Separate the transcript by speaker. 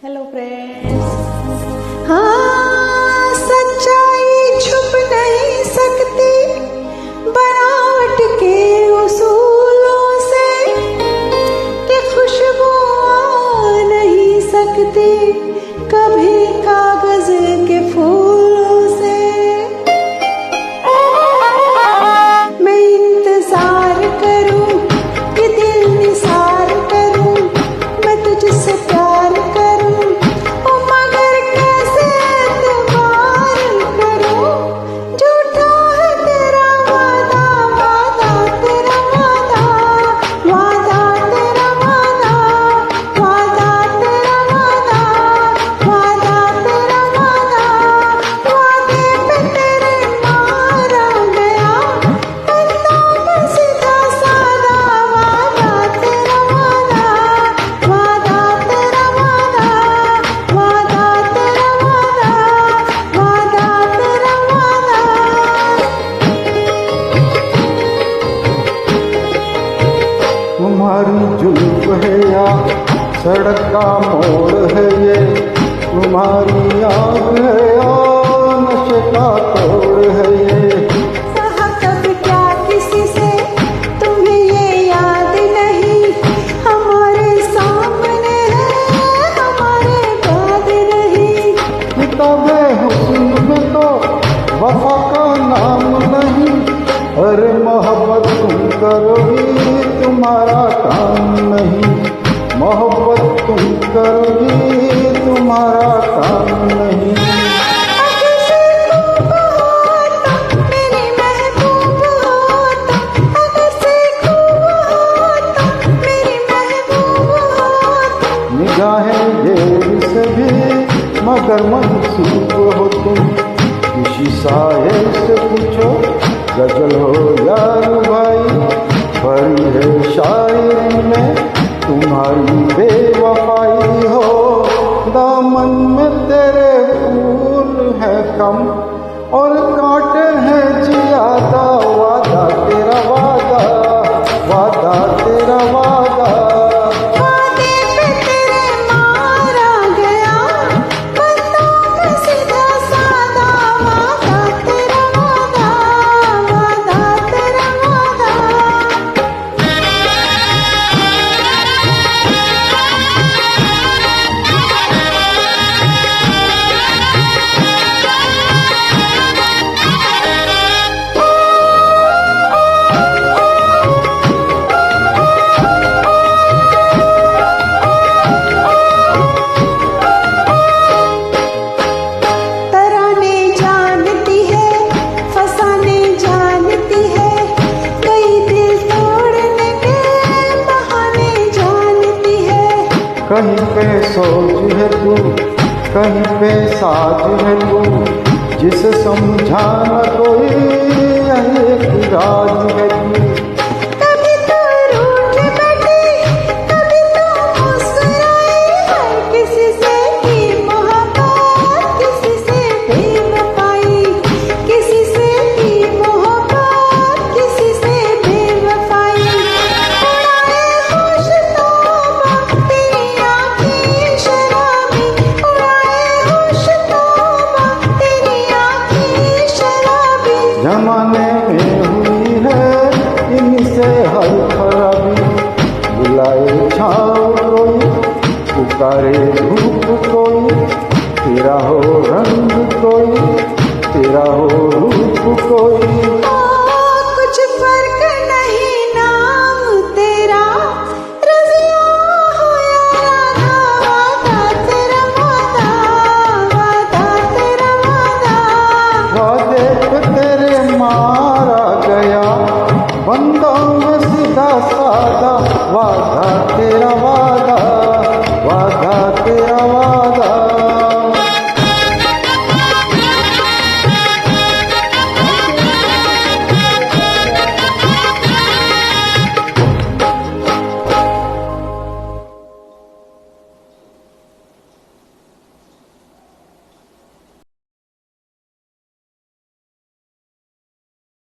Speaker 1: Hello friends. हाँ, सच्चाई छुप नहीं सकती बनावट के उसूलों से, कि खुशबू आ नहीं सकती कभी कागज के फूलों से। मैं इंतजार करूं कि दिल निसार करूं, मैं तुझसे प्यार करूं, ओ मगर कैसे एतबार करूं। झूठा है तेरा वादा, वादा तेरा वादा, वादा तेरा वादा, वादा तेरा वादा, वादा तेरा वादा। वादे पे तेरे मारा गया बंदा मैं सीधा सादा। वादा तेरा वादा, वादा तेरा वादा, वादा तेरा वादा, वादा तेरा वादा।
Speaker 2: तुम्हारी जुल्फ है या सड़क का मोड़ है ये, तुम्हारी आग है या नशे का तोड़ है ये।
Speaker 1: कहा कब क्या किसी से तुम्हें ये याद नहीं, हमारे सामने है हमारे बाद नहीं।
Speaker 2: किताबे हुस्न में तो वफा का नाम नहीं, अरे मोहब्बत तुम करोगी तुम्हारा काम नहीं। मोहब्बत तुम करोगी तुम्हारा काम नहीं।
Speaker 1: अगर से खूब होता मेरी महबूब होता, अगर से खूब होता मेरी महबूब होता।
Speaker 2: निगाहें देर से भी मगर मंसूब हो तुम, किसी साये से पूछो गजल हो यार भाई। भरी है शायरी में तुम्हारी बेवफाई हो, दामन में तेरे फूल है कम और कांटे हैं ज्यादा। वादा तेरा वादा, वादा तेरा वादा।
Speaker 1: वादे पे तेरे मारा गया बंदा मैं सीधा सादा। वादा तेरा वादा, वादा तेरा वादा। तराने जानती है, फसाने जानती है, कई दिल तोड़ने के बहाने जानती है।
Speaker 2: कहीं पे सोच है तू, कहीं पे साज है तू, जिसे समझाना कोई यही एक राज है तू।
Speaker 1: कभी तो रूठ बैठी, कभी तो मुस्कुराई, हर किसी से की मोहब्बत, किसी से बेवफाई, किसी से की मोहब्बत, किसी से बेवफाई। उड़ाए होश तौबा तेरी आँखें शराबी, उड़ाए होश तौबा तेरी आँखें शराबी।
Speaker 2: जमाने में हुई है इनसे हर खराबी, बुलाए छाँव कोई, पुकारे धूप कोई, तेरा हो रंग कोई, तेरा हो रूप कोई।